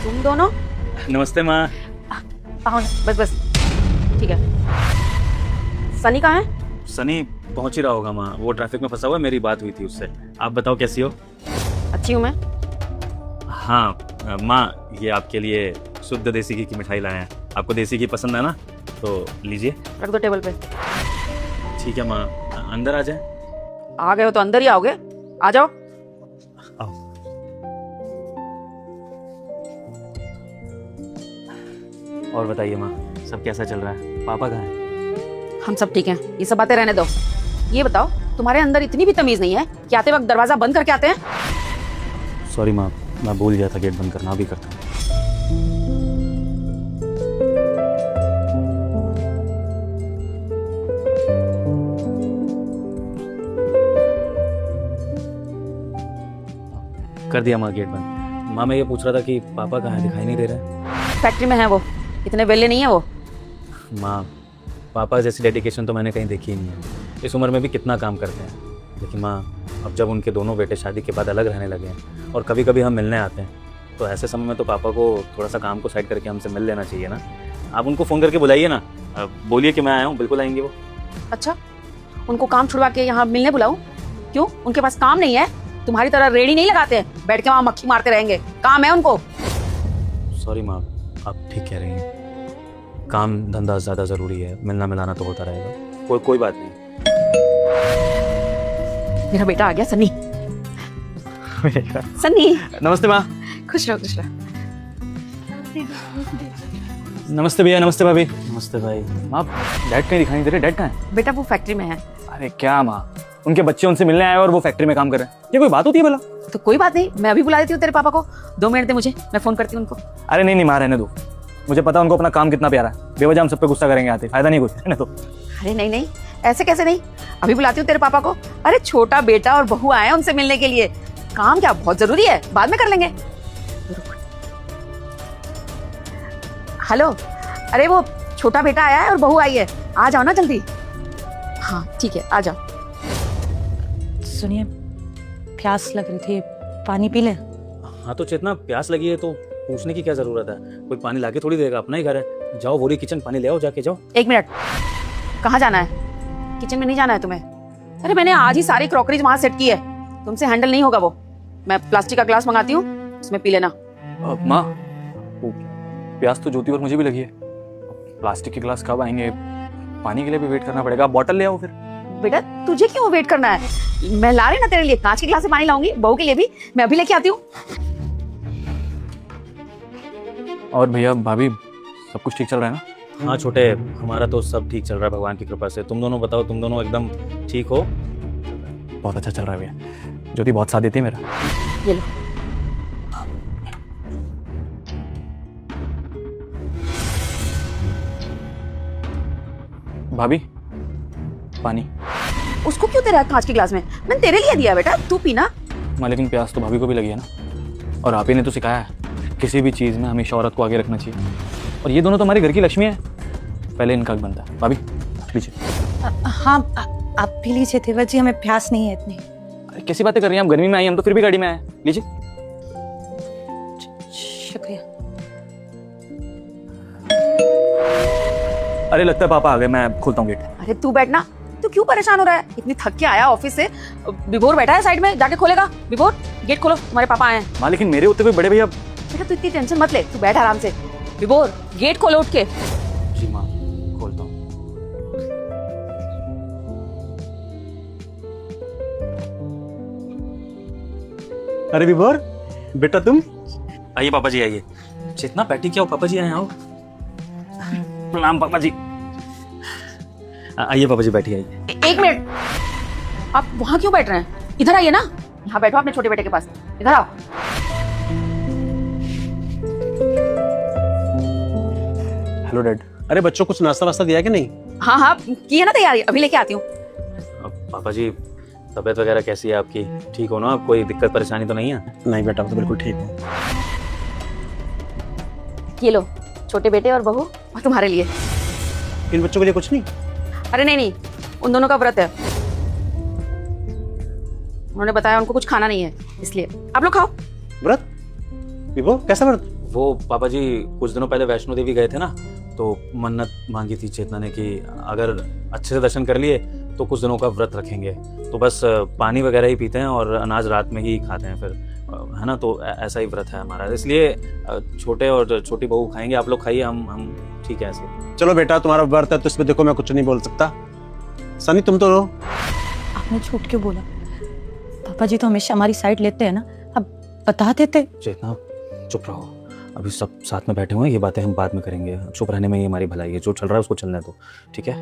तुम दोनों? नमस्ते माँ। आओ बस बस, ठीक है। सनी कहाँ है? सनी पहुंच ही रहा होगा माँ, वो ट्रैफिक में फंसा हुआ है। मेरी बात हुई थी उससे। आप बताओ कैसी हो? अच्छी हूँ मैं। हाँ माँ, ये आपके लिए शुद्ध देसी घी की मिठाई लाए हैं। आपको देसी घी पसंद है ना, तो लीजिए। रख दो टेबल पे। ठीक है माँ, अंदर आ जाए। आ गए हो तो अंदर ही आओगे, आ जाओ। आओ। और बताइए माँ, सब कैसा चल रहा है? पापा कहाँ हैं? हम सब ठीक हैं, ये सब बातें रहने दो। ये बताओ, तुम्हारे अंदर इतनी भी तमीज नहीं है कि आते वक्त दरवाजा बंद करके आते हैं? सॉरी माँ, मैं भूल गया था गेट बंद करना, अभी करता हूँ। कर दिया माँ गेट बंद। माँ मैं ये पूछ रहा था कि पापा कहाँ है, दिखाई नहीं दे रहे? फैक्ट्री में है वो, इतने वेले नहीं है वो। माँ पापा जैसी डेडिकेशन तो मैंने कहीं देखी ही नहीं है। इस उम्र में भी कितना काम करते हैं। लेकिन माँ, अब जब उनके दोनों बेटे शादी के बाद अलग रहने लगे हैं और कभी कभी हम मिलने आते हैं, तो ऐसे समय में तो पापा को थोड़ा सा काम को साइड करके हमसे मिल लेना चाहिए ना। आप उनको फ़ोन करके बुलाइए ना, बोलिए कि मैं आया हूँ, बिल्कुल आएंगे वो। अच्छा, उनको काम छुड़वा के यहाँ मिलने बुलाऊं? क्यों, उनके पास काम नहीं है? तुम्हारी तरह रेडी नहीं लगाते हैं, बैठ के वहाँ मक्खी मारते रहेंगे। काम है उनको। सॉरी माँ, आप ठीक कह रही हैं। काम धंधा ज़्यादा ज़रूरी है, मिलना मिलाना तो होता रहेगा। कोई बात नहीं। मेरा बेटा आ गया, सन्नी। सन्नी, नमस्ते माँ। खुश रहो खुश रहो। नमस्ते भैया, नमस्ते भाभी। नमस्ते भाई। माँ, डैड कहीं दिखाई नहीं दे रहे। डैड कहाँ है? बेटा वो फैक्ट्री में है। अरे क्या माँ, उनके बच्चे उनसे मिलने आए और वो फैक्ट्री में काम कर रहे हैं, ये कोई बात होती है भला? तो कोई बात नहीं, मैं अभी बुला देती हूँ तेरे पापा को। 2 मिनट दे मुझे, मैं फोन करती हूँ उनको। अरे नहीं माँ, रहने दो। मुझे पता है उनको अपना काम कितना प्यारा है। बेवजह हम सब पे गुस्सा करेंगे आते, फायदा नहीं कुछ, रहने दो। अरे नहीं नहीं, ऐसे कैसे नहीं, अभी बुलाती हूँ तेरे पापा को। अरे छोटा बेटा और बहू आए हैं उनसे मिलने के लिए। काम क्या बहुत जरूरी है, बाद में कर लेंगे। हेलो, अरे वो छोटा बेटा आया है और बहू आई है, आ जाओ ना जल्दी। हाँ ठीक है, आ जाओ। सुनिए, प्यास लग रही थी, पानी पी ले। हाँ तो चेतना, प्यास लगी है तो पूछने की क्या जरूरत है? कोई पानी लाके थोड़ी देगा, अपना ही घर है। जाओ वोरी किचन, पानी ले आओ, जाके जाओ। 1 मिनट, कहाँ जाना है? किचन में नहीं जाना है तुम्हें? अरे मैंने आज ही सारी क्रॉकरीज वहां सेट की है, तुमसे हैंडल नहीं होगा वो। मैं प्लास्टिक का ग्लास मंगाती हूँ, उसमें पी लेना। माँ, प्यास तो ज्योति और मुझे भी लगी है। प्लास्टिक के गिलास कब आएंगे? पानी के लिए भी वेट करना पड़ेगा। बॉटल ले आओ फिर। बेटा तुझे क्यों वेट करना है? मैं ला रही ना तेरे लिए, कांच के गिलास से पानी लाऊंगी, बहू के लिए भी। मैं अभी लेके आती हूँ। और भैया भाभी, सब कुछ ठीक चल रहा है ना? हाँ छोटे, हमारा तो सब ठीक चल रहा है भगवान की कृपा से। तुम दोनों बताओ, तुम दोनों एकदम ठीक हो? बहुत अच्छा चल रहा है भैया। ज्योति बहुत साथ देती है मेरा। ये लो। भाभी, पानी। उसको क्यों दे रहा है कांच के गिलास में? मैंने तेरे लिए दिया बेटा, तू पीना। माँ लेकिन प्यास तो भाभी को भी लगी है ना, और आप ही ने तो सिखाया है किसी भी चीज़ में हमेशा औरत को आगे रखना चाहिए। और ये दोनों तो हमारे घर की लक्ष्मी है, पहले इनका हक बनता है। भाभी लीजिए। हाँ, आप पी लीजिए देवर जी, हमें प्यास नहीं है इतनी। अरे कैसी बातें कर रही हैं, हम गर्मी में आई, हम तो फिर भी गाड़ी में आए। लीजिए। शुक्रिया। अरे लगता है पापा आ गए, मैं खोलता हूँ गेट। अरे तू बैठना, तू क्यों परेशान हो रहा है? इतनी थक के आया ऑफिस से। विभोर बैठा है साइड में, जाके खोलेगा। विभोर गेट खोलो, तुम्हारे पापा आए हैं। माँ लेकिन मेरे होते हुए बड़े भैया। बेटा तू इतनी टेंशन मत ले, तू बैठ आराम से। विभोर गेट खोलो उठ के। जी माँ, खोलता हूँ। अरे विभोर बेटा, तुम आइए पापा जी, आइए। चेतना बैठी क्या हो? पापा जी आए, आओ। प्रणाम पापा जी। आइए पापा जी, बैठिए आइए। 1 मिनट, आप वहां क्यों बैठ रहे हैं? इधर आइए ना, यहाँ बैठो अपने छोटे बेटे के पास। इधर आओ। Hello dad. अरे बच्चों को कुछ नाश्ता वास्ता दिया कि नहीं? हाँ हाँ की है ना तैयारी, अभी लेके आती हूँ। पापा जी, तबीयत वगैरह कैसी है आपकी? ठीक हो ना? कोई दिक्कत परेशानी तो नहीं है? नहीं बेटा, मैं तो बिल्कुल ठीक हूँ। ये लो, छोटे बेटे और बहू, और तुम्हारे लिए। इन बच्चों के लिए कुछ नहीं? अरे नहीं नहीं, उन दोनों का व्रत है, उन्होंने बताया उनको कुछ खाना नहीं है, इसलिए आप लोग खाओ। व्रत? विभोर कैसा व्रत? वो पापा जी कुछ दिनों पहले वैष्णो देवी गए थे ना, तो मन्नत मांगी थी चेतना ने कि अगर अच्छे से दर्शन कर लिए तो कुछ दिनों का व्रत रखेंगे। तो बस पानी वगैरह ही पीते हैं और अनाज रात में ही खाते हैं फिर, है ना। तो ऐसा ही व्रत है हमारा, इसलिए छोटे और छोटी बहू खाएंगे, आप लोग खाइए, हम ठीक है ऐसे। चलो बेटा, तुम्हारा व्रत है तो इसमें देखो मैं कुछ नहीं बोल सकता। सनी तुम तो रो। आपने झूठ क्यों बोला? पापा जी तो हमेशा हमारी साइड लेते हैं ना, अब बता देते। चेतना चुप रहो, अभी सब साथ में बैठे हुए हैं, ये बातें हम बाद में करेंगे, चुप रहने में ही हमारी भलाई है। जो चल रहा है उसको चलने दो, ठीक है।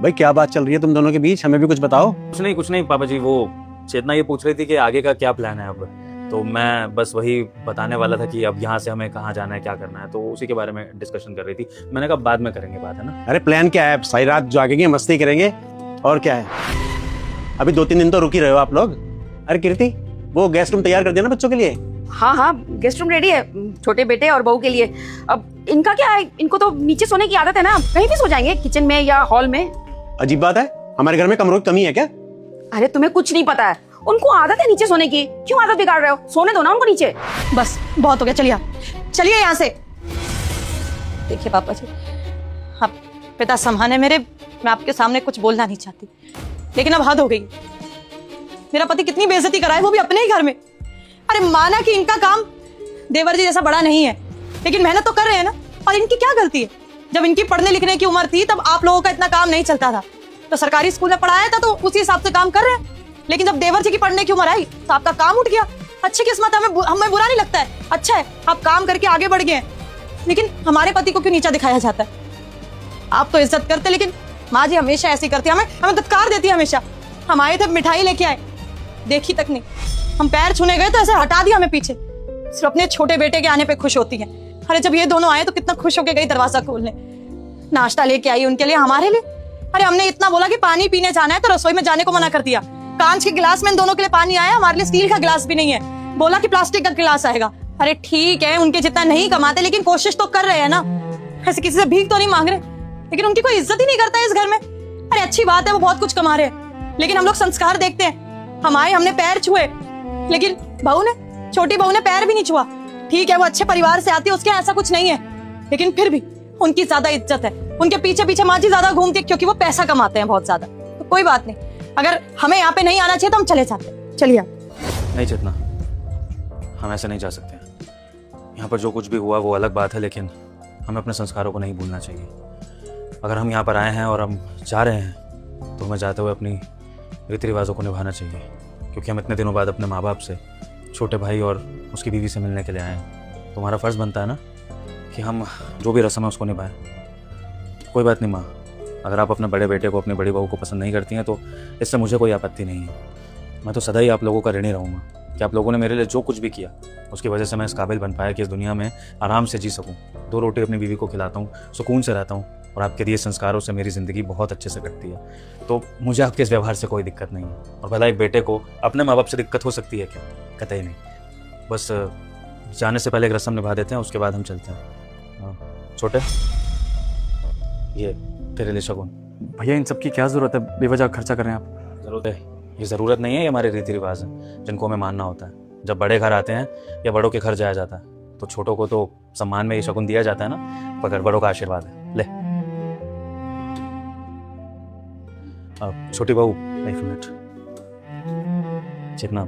भाई क्या बात चल रही है तुम दोनों के बीच, हमें भी कुछ बताओ। कुछ नहीं पापा जी, वो चेतना ये पूछ रही थी कि आगे का क्या प्लान है अब, तो मैं बस वही बताने वाला था कि अब यहाँ से हमें कहाँ जाना है, क्या करना है, तो उसी के बारे में डिस्कशन कर रही थी। मैंने कहा बाद में करेंगे बात, है ना। अरे प्लान क्या है, सारी रात जागेंगे, मस्ती करेंगे, और क्या है। अभी 2-3 दिन तो रुक ही रहे हो आप लोग। अरे कीर्ति, वो गेस्ट रूम तैयार कर दिया ना बच्चों के लिए? हाँ हाँ, गेस्ट रूम रेडी है, छोटे बेटे और बहू के लिए। अब इनका क्या है, इनको तो नीचे सोने की आदत है ना, कहीं भी सो जाएंगे, किचन में या हॉल में। अजीब बात है, हमारे घर में कमरों की कमी है क्या? अरे तुम्हें कुछ नहीं पता है, उनको आदत है नीचे सोने की, क्यों आदत बिगाड़ रहे हो? सोने दो ना उनको नीचे। बस बहुत हो गया, चलिए आप चलिए यहाँ से। देखिए पापा जी, आप पिता समान है मेरे, मैं आपके सामने कुछ बोलना नहीं चाहती, लेकिन अब हद हो गई। मेरा पति कितनी बेइज्जती कराए, वो भी अपने ही घर में। अरे माना कि इनका काम देवर जी जैसा बड़ा नहीं है, लेकिन मेहनत तो कर रहे हैं ना। और इनकी क्या गलती है? जब इनकी पढ़ने लिखने की उम्र थी तब आप लोगों का इतना काम नहीं चलता था, तो सरकारी स्कूल में पढ़ाया था तो उसी हिसाब से काम कर रहे हैं। लेकिन जब देवर जी की पढ़ने की उम्र आई तो आपका काम उठ गया। अच्छी किस्मत है, हमें बुरा नहीं लगता है, अच्छा है आप काम करके आगे बढ़ गए हैं। लेकिन हमारे पति को क्यों नीचा दिखाया जाता है? आप तो इज्जत करते, लेकिन माँ जी हमेशा ऐसी करती है, हमें धत्कार देती है हमेशा। हम आए थे, मिठाई लेके आए, देखी तक नहीं। हम पैर छूने गए तो ऐसे हटा दिया हमें पीछे। सिर्फ अपने छोटे बेटे के आने पे खुश होती है। अरे जब ये दोनों आए तो कितना खुश होके गई दरवाजा खोलने, नाश्ता लेके आई उनके लिए, हमारे लिए। अरे हमने इतना बोला कि पानी पीने जाना है तो रसोई में जाने को मना कर दिया। कांच के गिलास में इन दोनों के लिए पानी आया, हमारे लिए स्टील का गिलास भी नहीं है, बोला कि प्लास्टिक का गिलास आएगा। अरे ठीक है, उनके जितना नहीं कमाते, लेकिन कोशिश तो कर रहे हैं ना, ऐसे किसी से भीख तो नहीं मांग रहे। लेकिन उनकी कोई इज्जत ही नहीं करता है इस घर में। अरे अच्छी बात है वो बहुत कुछ कमा रहे हैं, लेकिन हम लोग संस्कार देखते हैं। हम आए, हमने पैर छुए, लेकिन बहू ने, छोटी बहू ने पैर भी नहीं छुआ। ठीक है वो अच्छे परिवार से आती है, उसके ऐसा कुछ नहीं है, लेकिन फिर भी उनकी ज्यादा इज्जत है। उनके पीछे पीछे माँ जी ज्यादा घूमती है, क्योंकि वो पैसा कमाते हैं बहुत ज्यादा। तो कोई बात नहीं, अगर हमें यहाँ पे नहीं आना चाहिए तो हम चले जाते हैं। चलिए आप। नहीं चेतना, हम ऐसे नहीं जा सकते। यहाँ पर जो कुछ भी हुआ वो अलग बात है, लेकिन हमें अपने संस्कारों को नहीं भूलना चाहिए। अगर हम यहाँ पर आए हैं और हम जा रहे हैं तो हमें जाते हुए अपनी रीति रिवाजों को निभाना चाहिए, क्योंकि हम इतने दिनों बाद अपने माँ बाप से, छोटे भाई और उसकी बीवी से मिलने के लिए आए हैं। तो हमारा फ़र्ज़ बनता है ना कि हम जो भी रस्म है उसको निभाएं। कोई बात नहीं माँ, अगर आप अपने बड़े बेटे को, अपनी बड़ी बहू को पसंद नहीं करती हैं तो इससे मुझे कोई आपत्ति नहीं है। मैं तो सदा ही आप लोगों का ऋणी रहूँगा कि आप लोगों ने मेरे लिए जो कुछ भी किया उसकी वजह से मैं इस काबिल बन पाया कि इस दुनिया में आराम से जी सकूँ, 2 रोटी अपनी बीवी को खिलाता हूँ, सुकून से रहता हूँ, और आपके दिए संस्कारों से मेरी ज़िंदगी बहुत अच्छे से कटती है। तो मुझे आपके इस व्यवहार से कोई दिक्कत नहीं है। और भला एक बेटे को अपने माँ बाप से दिक्कत हो सकती है क्या? कतई नहीं। बस जाने से पहले एक रस्म निभा देते हैं, उसके बाद हम चलते हैं। छोटे, ये तेरे लिए शगुन। भैया इन सब की क्या जरूरत है, बेवजह खर्चा कर रहे हैं आप। ज़रूरत है? ये ज़रूरत नहीं है, ये हमारे रीति रिवाज हैं जिनको हमें मानना होता है। जब बड़े घर आते हैं या बड़ों के घर जाया जाता है तो छोटों को तो सम्मान में ये शगुन दिया जाता है ना, पकड़, बड़ों का आशीर्वाद है, ले। छोटी बहू, एक मिनट। चेतना,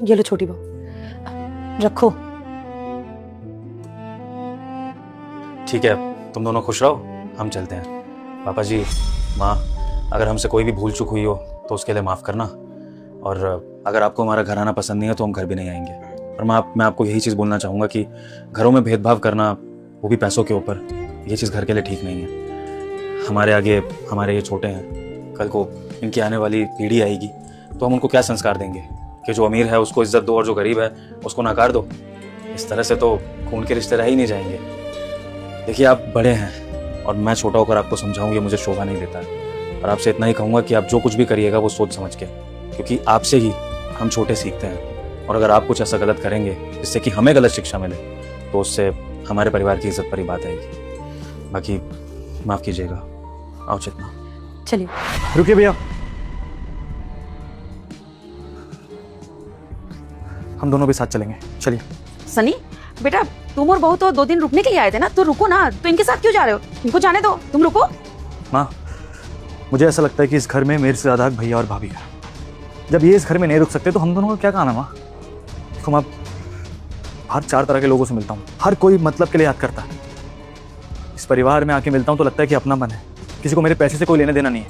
ये लो छोटी बहू, रखो। ठीक है, तुम दोनों खुश रहो, हम चलते हैं। पापा जी, माँ, अगर हमसे कोई भी भूल चूक हुई हो तो उसके लिए माफ़ करना, और अगर आपको हमारा घर आना पसंद नहीं है तो हम घर भी नहीं आएंगे। और मैं आपको यही चीज़ बोलना चाहूँगा कि घरों में भेदभाव करना, वो भी पैसों के ऊपर, ये चीज़ घर के लिए ठीक नहीं है। हमारे आगे हमारे ये छोटे हैं, कल को इनकी आने वाली पीढ़ी आएगी तो हम उनको क्या संस्कार देंगे कि जो अमीर है उसको इज्जत दो और जो गरीब है उसको नकार दो? इस तरह से तो खून के रिश्ते रह ही नहीं जाएंगे। देखिए, आप बड़े हैं और मैं छोटा होकर आपको समझाऊँ ये मुझे शोभा नहीं देता है। और आपसे इतना ही कहूँगा कि आप जो कुछ भी करिएगा वो सोच समझ के, क्योंकि आपसे ही हम छोटे सीखते हैं। और अगर आप कुछ ऐसा गलत करेंगे जिससे कि हमें गलत शिक्षा मिले तो उससे हमारे परिवार की इज्जत पर ही बात आएगी। बाकी माफ़ कीजिएगा। आओ चेतना। चलिए। रुकिए भैया, हम दोनों भी साथ चलेंगे, चलिए। सनी बेटा, तुम और बहू तो 2 दिन रुकने के लिए आए थे ना, तो रुको ना। तो इनके साथ क्यों जा रहे हो? इनको जाने दो, तुम रुको। माँ, मुझे ऐसा लगता है कि इस घर में मेरे से ज़्यादा हक भैया और भाभी है। जब ये इस घर में नहीं रुक सकते तो हम दोनों का क्या काम है माँ? देखो माँ, हर 4 तरह के लोगों से मिलता हूँ, हर कोई मतलब के लिए याद करता है। इस परिवार में आके मिलता हूँ तो लगता है कि अपनापन है, किसी को मेरे पैसे से कोई लेना देना नहीं है।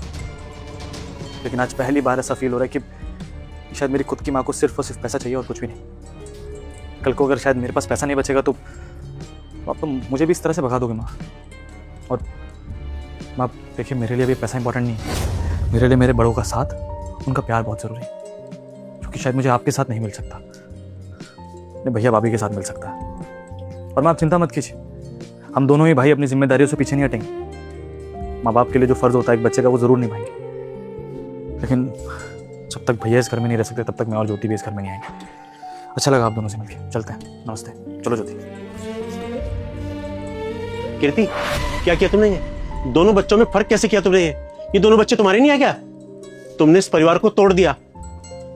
लेकिन आज पहली बार ऐसा फील हो रहा है कि शायद मेरी खुद की माँ को सिर्फ और सिर्फ पैसा चाहिए और कुछ भी नहीं। कल को अगर शायद मेरे पास पैसा नहीं बचेगा तो आप तो मुझे भी इस तरह से भगा दोगे माँ। और माँ देखिए, मेरे लिए अभी पैसा इंपॉर्टेंट नहीं है, मेरे लिए मेरे बड़ों का साथ, उनका प्यार बहुत ज़रूरी है, क्योंकि शायद मुझे आपके साथ नहीं मिल सकता, अपने भैया भाभी के साथ मिल सकता है। और माँ आप चिंता मत कीजिए, हम दोनों ही भाई अपनी जिम्मेदारियों से पीछे नहीं हटेंगे। माँ बाप के लिए जो फ़र्ज़ होता है एक बच्चे का, वो ज़रूर निभाएंगे। लेकिन जब तक भैया इस घर में नहीं रह सकते तब तक मैं और ज्योति भी इस घर में नहीं आएंगे। अच्छा लगा आप दोनों से मिलकर, चलते हैं। नमस्ते। चलो ज्योति। कीर्ति, क्या किया तुमने? ये दोनों बच्चों में फर्क कैसे किया तुमने? ये दोनों बच्चे तुम्हारे नहीं है क्या? तुमने इस परिवार को तोड़ दिया,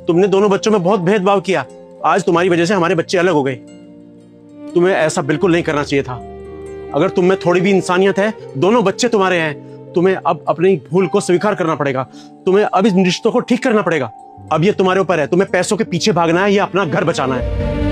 तुमने दोनों बच्चों में बहुत भेदभाव किया। आज तुम्हारी वजह से हमारे बच्चे अलग हो गए। तुम्हें ऐसा बिल्कुल नहीं करना चाहिए था। अगर तुम में थोड़ी भी इंसानियत है, दोनों बच्चे तुम्हारे हैं। तुम्हें अब अपनी भूल को स्वीकार करना पड़ेगा, तुम्हें अब इस रिश्तों को ठीक करना पड़ेगा। अब ये तुम्हारे ऊपर है, तुम्हें पैसों के पीछे भागना है या अपना घर बचाना है।